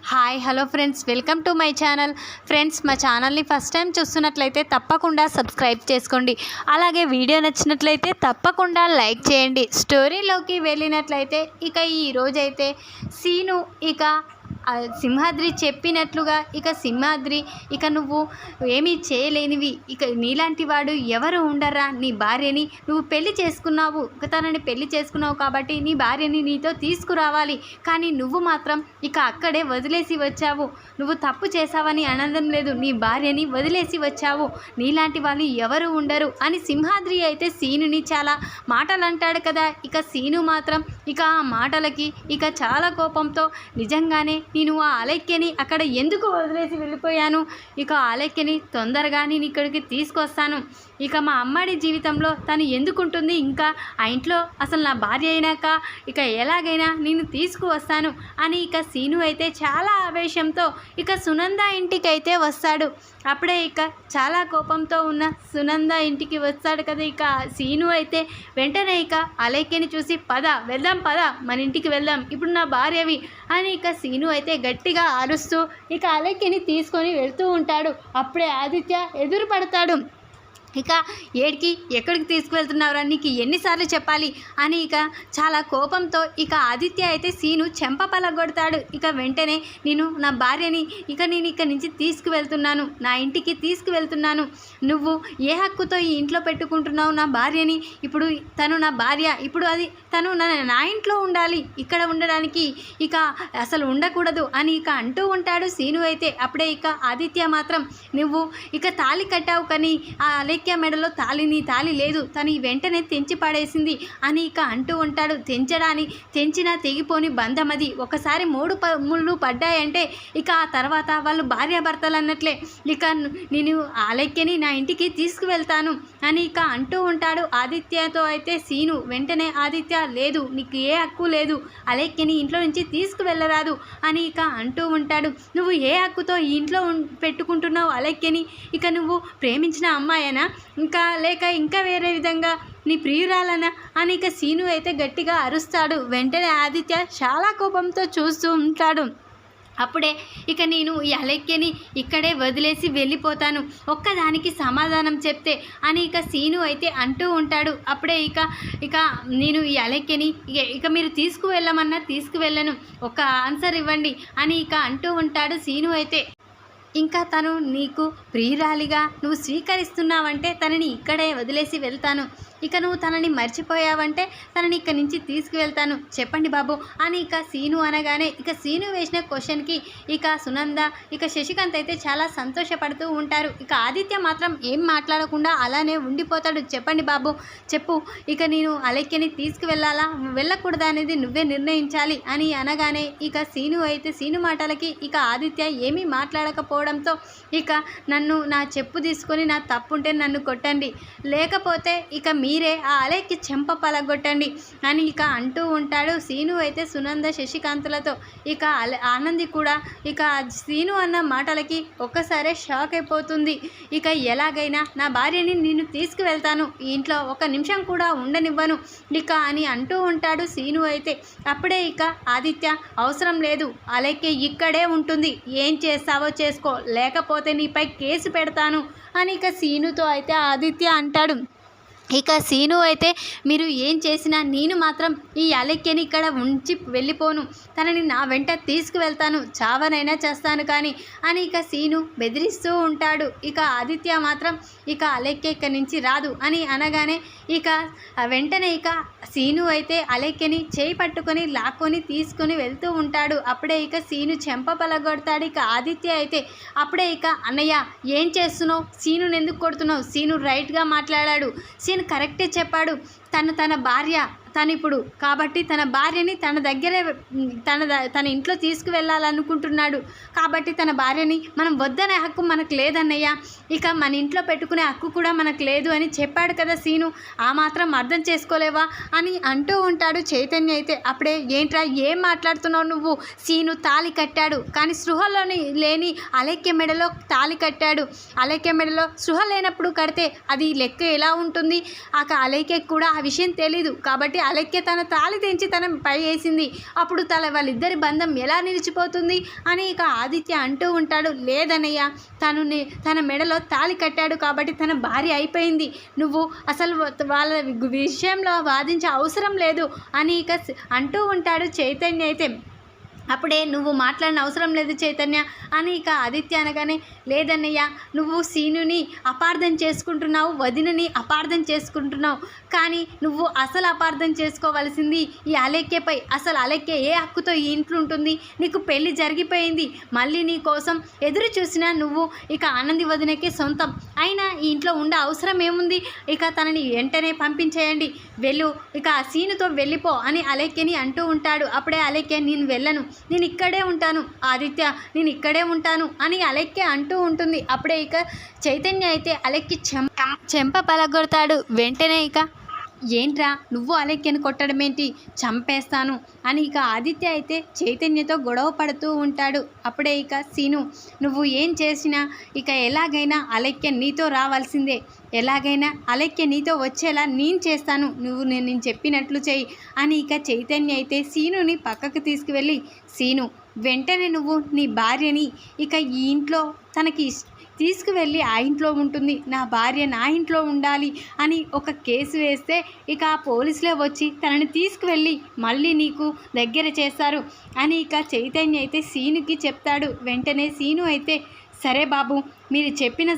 Hi hello friends, welcome to my channel. Friends, మా ఛానల్ని first time చూస్తున్నట్లయితే తప్పకుండా సబ్స్క్రైబ్ చేసుకోండి. అలాగే వీడియో నచ్చినట్లయితే తప్పకుండా లైక్ చేయండి. స్టోరీలోకి వెళ్ళినట్లయితే ఇక ఈరోజైతే సీను సింహాద్రి చెప్పినట్లుగా సింహాద్రి నువ్వు ఏమీ చేయలేనివి, నీలాంటి వాడు ఎవరు ఉండరా, నీ భార్యని నువ్వు పెళ్లి చేసుకున్నావు, తనని పెళ్లి చేసుకున్నావు కాబట్టి నీ భార్యని నీతో తీసుకురావాలి. కానీ నువ్వు మాత్రం అక్కడే వదిలేసి వచ్చావు. నువ్వు తప్పు చేసావని అనడం లేదు, నీ భార్యని వదిలేసి వచ్చావు. నీలాంటి వాళ్ళు ఎవరు ఉండరు అని సింహాద్రి అయితే సీనుని చాలా మాటలు అంటాడు కదా. సీను మాత్రం ఆ మాటలకి చాలా కోపంతో, నిజంగానే నేను ఆ అలెక్యని అక్కడ ఎందుకు వదిలేసి వెళ్ళిపోయాను, అలెక్యని తొందరగా నేను ఇక్కడికి తీసుకొస్తాను. మా అమ్మాడి జీవితంలో తను ఎందుకుంటుంది, ఇంకా ఆ ఇంట్లో అసలు నా భార్య అయినాక ఎలాగైనా నేను తీసుకువస్తాను అని సీను అయితే చాలా ఆవేశంతో సునంద ఇంటికి అయితే వస్తాడు. అప్పుడే చాలా కోపంతో ఉన్న సునంద ఇంటికి వస్తాడు కదా. సీను అయితే వెంటనే అలెక్యని చూసి, పద వెళ్దాం, పద మన ఇంటికి వెళ్దాం, ఇప్పుడు నా భార్యవి అని సీను అయితే గట్టిగా అరుస్తూ అలెక్యని తీసుకొని వెళ్తూ ఉంటాడు. అప్పుడే ఆదిత్య ఎదురు పడతాడు. ఏడికి ఎక్కడికి తీసుకువెళ్తున్నావురా, నీకు ఎన్నిసార్లు చెప్పాలి అని చాలా కోపంతో ఆదిత్య అయితే సీను చెంప పలగొడతాడు. వెంటనే నేను నా భార్యని నేను ఇక్కడి నుంచి తీసుకువెళ్తున్నాను, నా ఇంటికి తీసుకువెళ్తున్నాను. నువ్వు ఏ హక్కుతో ఈ ఇంట్లో పెట్టుకుంటున్నావు నా భార్యని? ఇప్పుడు తను నా భార్య, ఇప్పుడు అది తను నా ఇంట్లో ఉండాలి, ఇక్కడ ఉండడానికి అసలు ఉండకూడదు అని అంటూ ఉంటాడు సీను అయితే. అప్పుడే ఆదిత్య మాత్రం, నువ్వు తాళి కట్టావు కానీ ఆ అలెక్య మెడలో తాళి లేదు, తను వెంటనే తెంచి పడేసింది అని అంటూ ఉంటాడు. తెంచినా తెగిపోని బంధం అది, ఒకసారి 3 ముళ్ళు పడ్డాయంటే ఆ తర్వాత వాళ్ళు భార్యాభర్తలు అన్నట్లే. నేను అలెక్యని నా ఇంటికి తీసుకువెళ్తాను అని అంటూ ఉంటాడు ఆదిత్యతో. అయితే సీను వెంటనే, ఆదిత్య లేదు, నీకు ఏ హక్కు లేదు, అలెక్యని ఇంట్లో నుంచి తీసుకువెళ్ళరాదు అని అంటూ ఉంటాడు. నువ్వు ఏ హక్కుతో ఈ ఇంట్లో పెట్టుకుంటున్నావు అలెక్యని? నువ్వు ప్రేమించిన అమ్మాయేనా, లేక ఇంకా వేరే విధంగా నీ ప్రియురాలనా అని సీను అయితే గట్టిగా అరుస్తాడు. వెంటనే ఆదిత్య చాలా కోపంతో చూస్తూ ఉంటాడు. అప్పుడే నేను ఈ అలెక్యని ఇక్కడే వదిలేసి వెళ్ళిపోతాను, ఒక్కదానికి సమాధానం చెప్తే అని సీను అయితే అంటూ ఉంటాడు. అప్పుడే నేను ఈ అలెక్యని మీరు తీసుకువెళ్ళమన్నా తీసుకువెళ్ళను, ఒక ఆన్సర్ ఇవ్వండి అని అంటూ ఉంటాడు సీను అయితే. తను నీకు ప్రియురాలిగా నువ్వు స్వీకరిస్తున్నావంటే తనని ఇక్కడే వదిలేసి వెళ్తాను, నువ్వు తనని మర్చిపోయావంటే తనని ఇక్కడి నుంచి తీసుకువెళ్తాను, చెప్పండి బాబు అని సీను అనగానే సీను వేసిన క్వశ్చన్కి సునంద శశికాంత్ అయితే చాలా సంతోషపడుతూ ఉంటారు. ఆదిత్య మాత్రం ఏం మాట్లాడకుండా అలానే ఉండిపోతాడు. చెప్పండి బాబు, చెప్పు, నేను అలెక్యని తీసుకువెళ్ళాలా వెళ్ళకూడదా అనేది నువ్వే నిర్ణయించాలి అని అనగానే సీను అయితే సీను మాటలకి ఆదిత్య ఏమీ మాట్లాడకపోవడంతో నన్ను నా చెప్పు తీసుకొని నా తప్పుంటే నన్ను కొట్టండి, లేకపోతే మీరే ఆ అలెక్కి చెంప పలగొట్టండి అని అంటూ ఉంటాడు సీను అయితే సునంద శశికాంత్లతో. ఆనంది కూడా సీను అన్న మాటలకి ఒక్కసారే షాక్ అయిపోతుంది. ఎలాగైనా నా భార్యని నేను తీసుకువెళ్తాను, ఈ ఇంట్లో 1 నిమిషం కూడా ఉండనివ్వను అని అంటూ ఉంటాడు సీను అయితే. అప్పుడే ఆదిత్య, అవసరం లేదు, అలెక్కి ఇక్కడే ఉంటుంది, ఏం చేస్తావో చేసుకో, లేకపోతే నీపై కేసు పెడతాను అని సీనుతో అయితే ఆదిత్య అంటాడు. సీను అయితే, మీరు ఏం చేసినా నేను మాత్రం ఈ అలెక్యని ఇక్కడ ఉంచి వెళ్ళిపోను, తనని నా వెంట తీసుకువెళ్తాను, చావనైనా చేస్తాను కానీ అని సీను బెదిరిస్తూ ఉంటాడు. ఆదిత్య మాత్రం అలెక్య ఇక్కడి నుంచి రాదు అని అనగానే వెంటనే సీను అయితే అలెక్యని చేయి పట్టుకొని లాక్కొని తీసుకొని వెళ్తూ ఉంటాడు. అప్పుడే సీను చెంప పలగొడతాడు. ఆదిత్య అయితే అప్పుడే అన్నయ్య ఏం చేస్తున్నావు, సీనుని ఎందుకు కొడుతున్నావు, సీను రైట్గా మాట్లాడాడు, సీను కరెక్టే చెప్పాడు, తన భార్య తను ఇప్పుడు కాబట్టి తన భార్యని తన దగ్గరే తన ఇంట్లో తీసుకువెళ్ళాలనుకుంటున్నాడు, కాబట్టి తన భార్యని మనం వద్దనే హక్కు మనకు లేదన్నయ్య, మన ఇంట్లో పెట్టుకునే హక్కు కూడా మనకు లేదు అని చెప్పాడు కదా సీను, ఆ మాత్రం అర్థం చేసుకోలేవా అని అంటూ ఉంటాడు చైతన్య అయితే. అప్పుడే, ఏంట్రా ఏం మాట్లాడుతున్నావు నువ్వు, సీను తాళి కట్టాడు కానీ సృహలోని లేని అలెక్య మెడలో తాళి కట్టాడు, అలెక్య మెడలో సృహ లేనప్పుడు కడితే అది లెక్క ఎలా ఉంటుంది, అలెక్యకి కూడా ఆ విషయం తెలీదు, కాబట్టి అలెక్య తన తాళి తెంచి తన పై వేసింది. అప్పుడు వాళ్ళిద్దరి బంధం ఎలా నిలిచిపోతుంది అని ఇక ఆదిత్య అంటూ ఉంటాడు. లేదన్నయ్య, తన మెడలో తాళి కట్టాడు కాబట్టి తన భార్య అయిపోయింది. నువ్వు అసలు వాళ్ళ విషయంలో వాదించే అవసరం లేదు అని ఇక అంటూ ఉంటాడు చైతన్య అయితే. అప్పుడే నువ్వు మాట్లాడిన అవసరం లేదు చైతన్య అని ఇక ఆదిత్య అనగానే, లేదన్నయ్య, నువ్వు సీనుని అపార్థం చేసుకుంటున్నావు, వదినని అపార్థం చేసుకుంటున్నావు. కానీ నువ్వు అసలు అపార్థం చేసుకోవాల్సింది ఈ అలెక్యపై. అసలు అలెక్య ఏ హక్కుతో ఈ ఇంట్లో ఉంటుంది? నీకు పెళ్లి జరిగిపోయింది. మళ్ళీ నీ కోసం ఎదురు చూసినా నువ్వు ఇక ఆనంది వదినకే సొంతం. అయినా ఈ ఇంట్లో ఉండే అవసరం ఏముంది? ఇక తనని వెంటనే పంపించేయండి, వెళ్ళు, ఇక ఆ సీనుతో వెళ్ళిపో అని అలెక్యని అంటూ ఉంటాడు. అప్పుడే అలెక్య, నేను వెళ్ళను, నేను ఇక్కడే ఉంటాను ఆదిత్య, నేను ఇక్కడే ఉంటాను అని అలెక్య అంటూ ఉంటుంది. అప్పుడే ఇక చైతన్య అయితే అలెక్కి చెంప పలగొడతాడు. వెంటనే ఇక, ఏంట్రా నువ్వు అలెక్యను కొట్టడం ఏంటి, చంపేస్తాను అని ఇక ఆదిత్య అయితే చైతన్యతో గొడవ పడుతూ ఉంటాడు. అప్పుడే ఇక సీను, నువ్వు ఏం చేసినా ఇక ఎలాగైనా అలెక్య నీతో రావాల్సిందే, ఎలాగైనా అలెక్య నీతో వచ్చేలా నేను చేస్తాను, నేను చెప్పినట్లు చెయ్యి అని ఇక చైతన్య అయితే సీనుని పక్కకు తీసుకువెళ్ళి, సీను వెంటనే నువ్వు నీ భార్యని ఇక ఈ ఇంట్లో తనకి తీసుకువెళ్ళి ఆ ఇంట్లో ఉంటుంది, నా భార్య నా ఇంట్లో ఉండాలి అని ఒక కేసు వేస్తే ఇక ఆ పోలీసులే వచ్చి తనని తీసుకువెళ్ళి మళ్ళీ నీకు దగ్గర చేస్తారు అని ఇక చైతన్య అయితే సీనుకి చెప్తాడు. వెంటనే సీను అయితే, సరే బాబు, మీరు చెప్పిన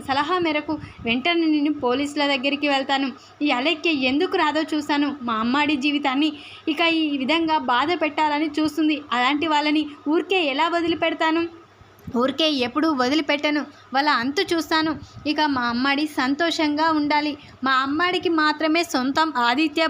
సలహా మేరకు వెంటనే నేను పోలీసుల దగ్గరికి వెళ్తాను. ఈ అలెక్య ఎందుకు రాదో చూశాను. మా అమ్మాడి జీవితాన్ని ఇక ఈ విధంగా బాధ పెట్టాలని చూస్తుంది. అలాంటి వాళ్ళని ఊరికే ఎలా వదిలిపెడతాను? ఊరికే ఎప్పుడూ వదిలిపెట్టను, వాళ్ళ అంతు చూస్తాను. ఇక మా అమ్మాడి సంతోషంగా ఉండాలి. మా అమ్మాడికి మాత్రమే సొంతం ఆదిత్య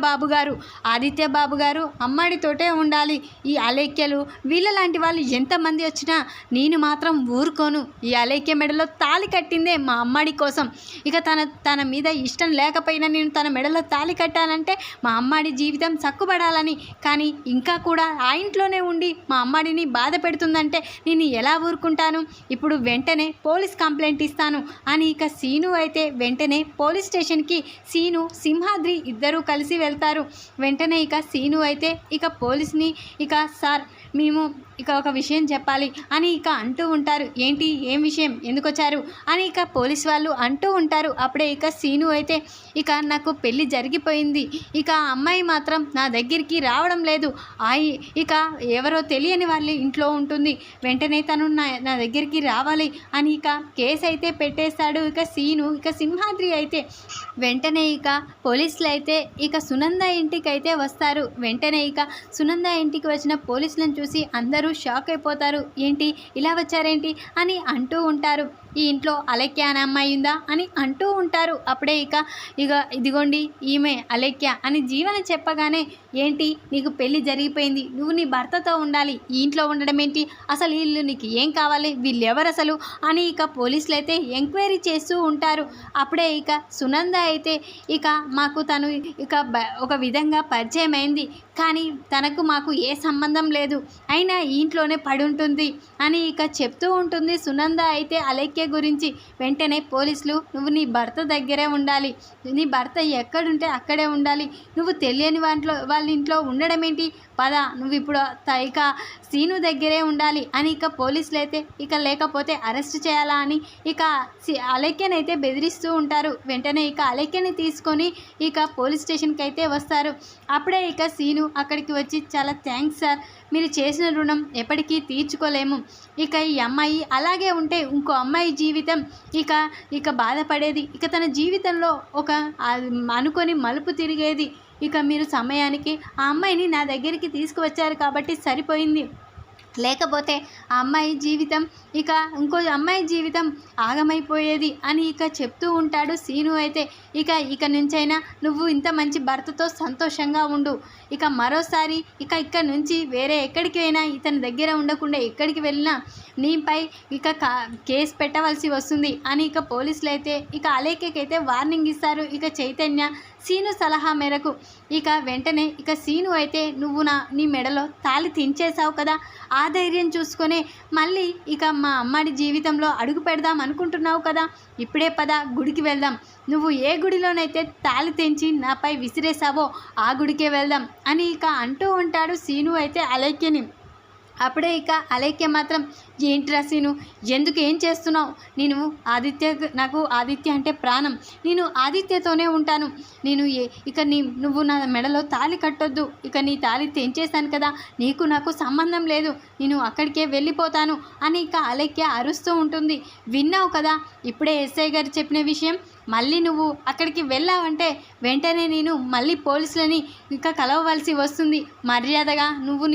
బాబు గారు అమ్మాడితోటే ఉండాలి. ఈ అలెక్యలు వీళ్ళ లాంటి వాళ్ళు ఎంతమంది వచ్చినా నేను మాత్రం ఊరుకోను. ఈ అలెక్య మెడలో తాళి కట్టిందే మా అమ్మాడి కోసం. ఇక తన మీద ఇష్టం లేకపోయినా నేను తన మెడలో తాళి కట్టానంటే మా అమ్మాడి జీవితం చక్కుబడాలని. కానీ ఇంకా కూడా ఆ ఇంట్లోనే ఉండి మా అమ్మాడిని బాధ పెడుతుందంటే నేను ఎలా ఊరుకుంటాను? ఇప్పుడు వెంటనే పోలీస్ కంప్లైంట్ ఇస్తాను అని ఇక సీను అయితే వెంటనే పోలీస్ స్టేషన్కి సీను, సింహాద్రి ఇద్దరూ కలిసి వెళ్తారు. వెంటనే ఇక సీను అయితే ఇక పోలీస్ని, ఇక సార్ మేము ఇక ఒక విషయం చెప్పాలి అని ఇక అంటూ ఉంటారు. ఏంటి, ఏం విషయం, ఎందుకు వచ్చారు అని ఇక పోలీస్ వాళ్ళు అంటూ ఉంటారు. అప్పుడే ఇక సీను అయితే, ఇక నాకు పెళ్ళి జరిగిపోయింది, ఇక ఆ అమ్మాయి మాత్రం నా దగ్గరికి రావడం లేదు, ఇక ఎవరో తెలియని వాళ్ళ ఇంట్లో ఉంటుంది, వెంటనే తను నా దగ్గరికి రావాలి అని ఇక కేసు అయితే పెట్టేస్తాడు ఇక సీను. ఇక సింహాద్రి అయితే వెంటనే ఇక పోలీసులు అయితే ఇక సునంద ఇంటికి అయితే వస్తారు. వెంటనే ఇక సునంద ఇంటికి వచ్చిన పోలీసులను చూసి అందరూ షాక్ అయిపోతారు. ఏంటి ఇలా వచ్చారేంటి అని అంటూ ఉంటారు. ఈ ఇంట్లో అలెక్య అనే అమ్మాయి ఉందా అని అంటూ ఉంటారు. అప్పుడే ఇక ఇదిగోండి ఈమె అలెక్య అని జీవన చెప్పగానే, ఏంటి నీకు పెళ్ళి జరిగిపోయింది, నువ్వు నీ భర్తతో ఉండాలి, ఈ ఇంట్లో ఉండడం ఏంటి, అసలు వీళ్ళు నీకు ఏం కావాలి, వీళ్ళెవరు అసలు అని ఇక పోలీసులు అయితే ఎంక్వైరీ చేస్తూ ఉంటారు. అప్పుడే ఇక సునంద అయితే ఇక మాకు తను ఇక ఒక విధంగా పరిచయం అయింది, కానీ తనకు మాకు ఏ సంబంధం లేదు, అయినా ఈ ఇంట్లోనే పడి ఉంటుంది అని ఇక చెప్తూ ఉంటుంది సునంద అయితే అలెక్య గురించి. వెంటనే పోలీసులు, నువ్వు నీ భర్త దగ్గరే ఉండాలి, నీ భర్త ఎక్కడుంటే అక్కడే ఉండాలి, నువ్వు తెలియని వాళ్ళ ఇంట్లో ఉండడం ఏంటి, పద నువ్వు ఇప్పుడు ఇక సీను దగ్గరే ఉండాలి అని ఇక పోలీసులు అయితే ఇక లేకపోతే అరెస్ట్ చేయాలా అని ఇక అలెక్యనైతే బెదిరిస్తూ ఉంటారు. వెంటనే ఇక అలెక్యని తీసుకొని ఇక పోలీస్ స్టేషన్కి అయితే వస్తారు. అప్పుడే ఇక సీను అక్కడికి వచ్చి, చాలా థ్యాంక్స్ సార్, మీరు చేసిన రుణం ఎప్పటికీ తీర్చుకోలేము, ఇక ఈ అమ్మాయి అలాగే ఉంటే ఇంకో అమ్మాయి జీవితం ఇక బాధపడేది, ఇక తన జీవితంలో ఒక అనుకొని మలుపు తిరిగేది, ఇక మీరు సమయానికి ఆ అమ్మాయిని నా దగ్గరికి తీసుకువచ్చారు కాబట్టి సరిపోయింది, లేకపోతే ఆ అమ్మాయి జీవితం ఇంకో అమ్మాయి జీవితం ఆగమైపోయేది అని ఇక చెప్తూ ఉంటాడు సీను అయితే. ఇక నుంచైనా నువ్వు ఇంత మంచి భర్తతో సంతోషంగా ఉండు, ఇక మరోసారి ఇక్కడ నుంచి వేరే ఎక్కడికి అయినా ఇతని దగ్గర ఉండకుండా ఎక్కడికి వెళ్ళినా నీపై కేసు పెట్టవలసి వస్తుంది అని ఇక పోలీసులు అయితే ఇక అలేఖ్యకైతే వార్నింగ్ ఇస్తారు. ఇక చైతన్య సీను సలహా మేరకు ఇక వెంటనే ఇక సీను అయితే, నువ్వు నీ మెడలో తాళి తెంచేసావు కదా, ఆ ధైర్యం చూసుకొని మళ్ళీ ఇక మా అమ్మాడి జీవితంలో అడుగు పెడదాం అనుకుంటున్నావు కదా, ఇప్పుడే పద గుడికి వెళ్దాం, నువ్వు ఏ గుడిలోనైతే తాళి తెంచి నాపై విసిరేసావో ఆ గుడికే వెళ్దాం అని ఇక అంటూ ఉంటాడు సీను అయితే అలేఖ్యని. అప్పుడే ఇక అలేఖ్య మాత్రం, ఏంట్రా సీను, ఎందుకు ఏం చేస్తున్నావు? నేను నాకు ఆదిత్య అంటే ప్రాణం, నేను ఆదిత్యతోనే ఉంటాను. నేను ఇక నువ్వు నా మెడలో తాళి కట్టొద్దు, ఇక నీ తాళి తెంచేశాను కదా, నాకు సంబంధం లేదు, నేను అక్కడికే వెళ్ళిపోతాను అని ఇక అలేఖ్య అరుస్తూ ఉంటుంది. విన్నావు కదా ఇప్పుడే ఎస్ఐ గారు చెప్పిన విషయం, మళ్ళీ నువ్వు అక్కడికి వెళ్ళావంటే వెంటనే నేను మళ్ళీ పోలీసులని ఇక కలవవలసి వస్తుంది. మర్యాదగా నువ్వు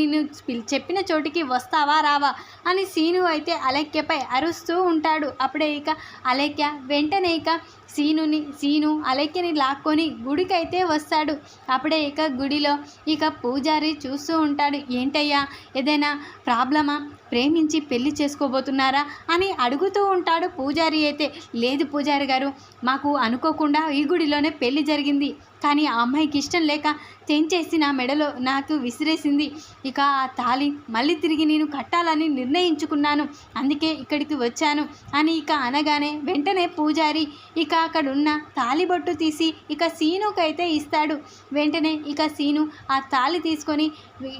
చెప్పిన చోటికి వస్తావా రావా అని సీను అయితే అలేఖ్యపై అరుస్తూ ఉంటాడు. అప్పుడే ఇక అలేఖ్య వెంటనే ఇక సీను అలేఖ్యని లాక్కొని గుడికైతే వస్తాడు. అప్పుడే ఇక గుడిలో ఇక పూజారి చూస్తూ ఉంటాడు. ఏంటయ్యా, ఏదైనా ప్రాబ్లమా, ప్రేమించి పెళ్లి చేసుకోబోతున్నారా అని అడుగుతూ ఉంటాడు పూజారి అయితే. లేదు పూజారి గారు, మాకు అనుకోకుండా ఈ గుడిలోనే పెళ్లి జరిగింది, కానీ ఆ అమ్మాయికి ఇష్టం లేక తెంచేసి నా మెడలో నాకు విసిరేసింది. ఇక ఆ తాళి మళ్ళీ తిరిగి నేను కట్టాలని నిర్ణయించుకున్నాను, అందుకే ఇక్కడికి వచ్చాను అని ఇక అనగానే వెంటనే పూజారి ఇక అక్కడున్న తాళిబొట్టు తీసి ఇక సీనుకైతే ఇస్తాడు. వెంటనే ఇక సీను ఆ తాళి తీసుకొని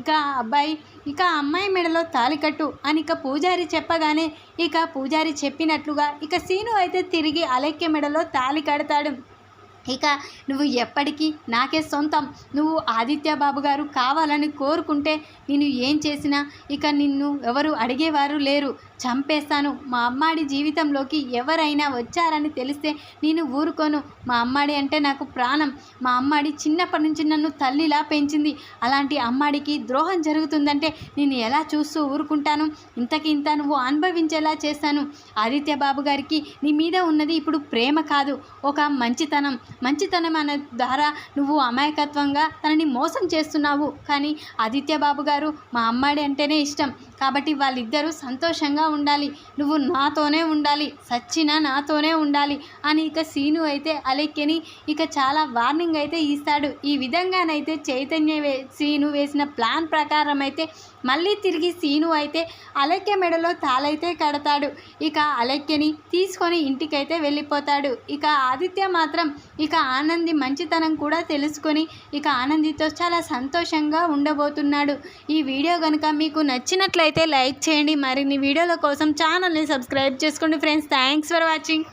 ఇక అబ్బాయి ఇక అమ్మాయి మెడలో తాళి కట్టు అని ఇక పూజారి చెప్పగానే ఇక పూజారి చెప్పినట్లుగా ఇక సీను అయితే తిరిగి అలేఖ్య మెడలో తాళి కడతాడు. ఇక నువ్వు ఎప్పటికీ నాకే సొంతం, నువ్వు ఆదిత్య బాబు గారు కావాలని కోరుకుంటే నేను ఏం చేసినా ఇక నిన్ను ఎవరు అడిగేవారు లేరు, చంపేస్తాను. మా అమ్మాడి జీవితంలోకి ఎవరైనా వచ్చారని తెలిస్తే నేను ఊరుకోను. మా అమ్మాడి అంటే నాకు ప్రాణం, మా అమ్మాడి చిన్నప్పటి నుంచి నన్ను తల్లిలా పెంచింది, అలాంటి అమ్మాడికి ద్రోహం జరుగుతుందంటే నేను ఎలా చూస్తూ ఊరుకుంటాను? ఇంత నువ్వు అనుభవించేలా చేస్తాను. ఆదిత్య బాబు గారికి నీ మీద ఉన్నది ఇప్పుడు ప్రేమ కాదు, ఒక మంచితనం అనే ద్వారా నువ్వు అమాయకత్వంగా తనని మోసం చేస్తున్నావు. కానీ ఆదిత్య బాబు గారు మా అమ్మాడి అంటేనే ఇష్టం, కాబట్టి వాళ్ళిద్దరూ సంతోషంగా ఉండాలి, నువ్వు నాతోనే ఉండాలి, సచ్చినా నాతోనే ఉండాలి అని ఇక సీను అయితే అలేఖ్యని ఇక చాలా వార్నింగ్ అయితే ఇస్తాడు. ఈ విధంగానైతే సీను వేసిన ప్లాన్ ప్రకారం అయితే మళ్ళీ తిరిగి సీను అయితే అలేఖ్య మెడలో తాళైతే కడతాడు. ఇక అలేఖ్యని తీసుకొని ఇంటికైతే వెళ్ళిపోతాడు. ఇక ఆదిత్య మాత్రం ఇక ఆనంది మంచితనం కూడా తెలుసుకొని ఇక ఆనందితో చాలా సంతోషంగా ఉండబోతున్నాడు. ఈ వీడియో కనుక మీకు నచ్చినట్లయితే లైక్ చేయండి. మరిన్ని వీడియోల కోసం ఛానల్ని సబ్స్క్రైబ్ చేసుకోండి ఫ్రెండ్స్. Thanks for watching.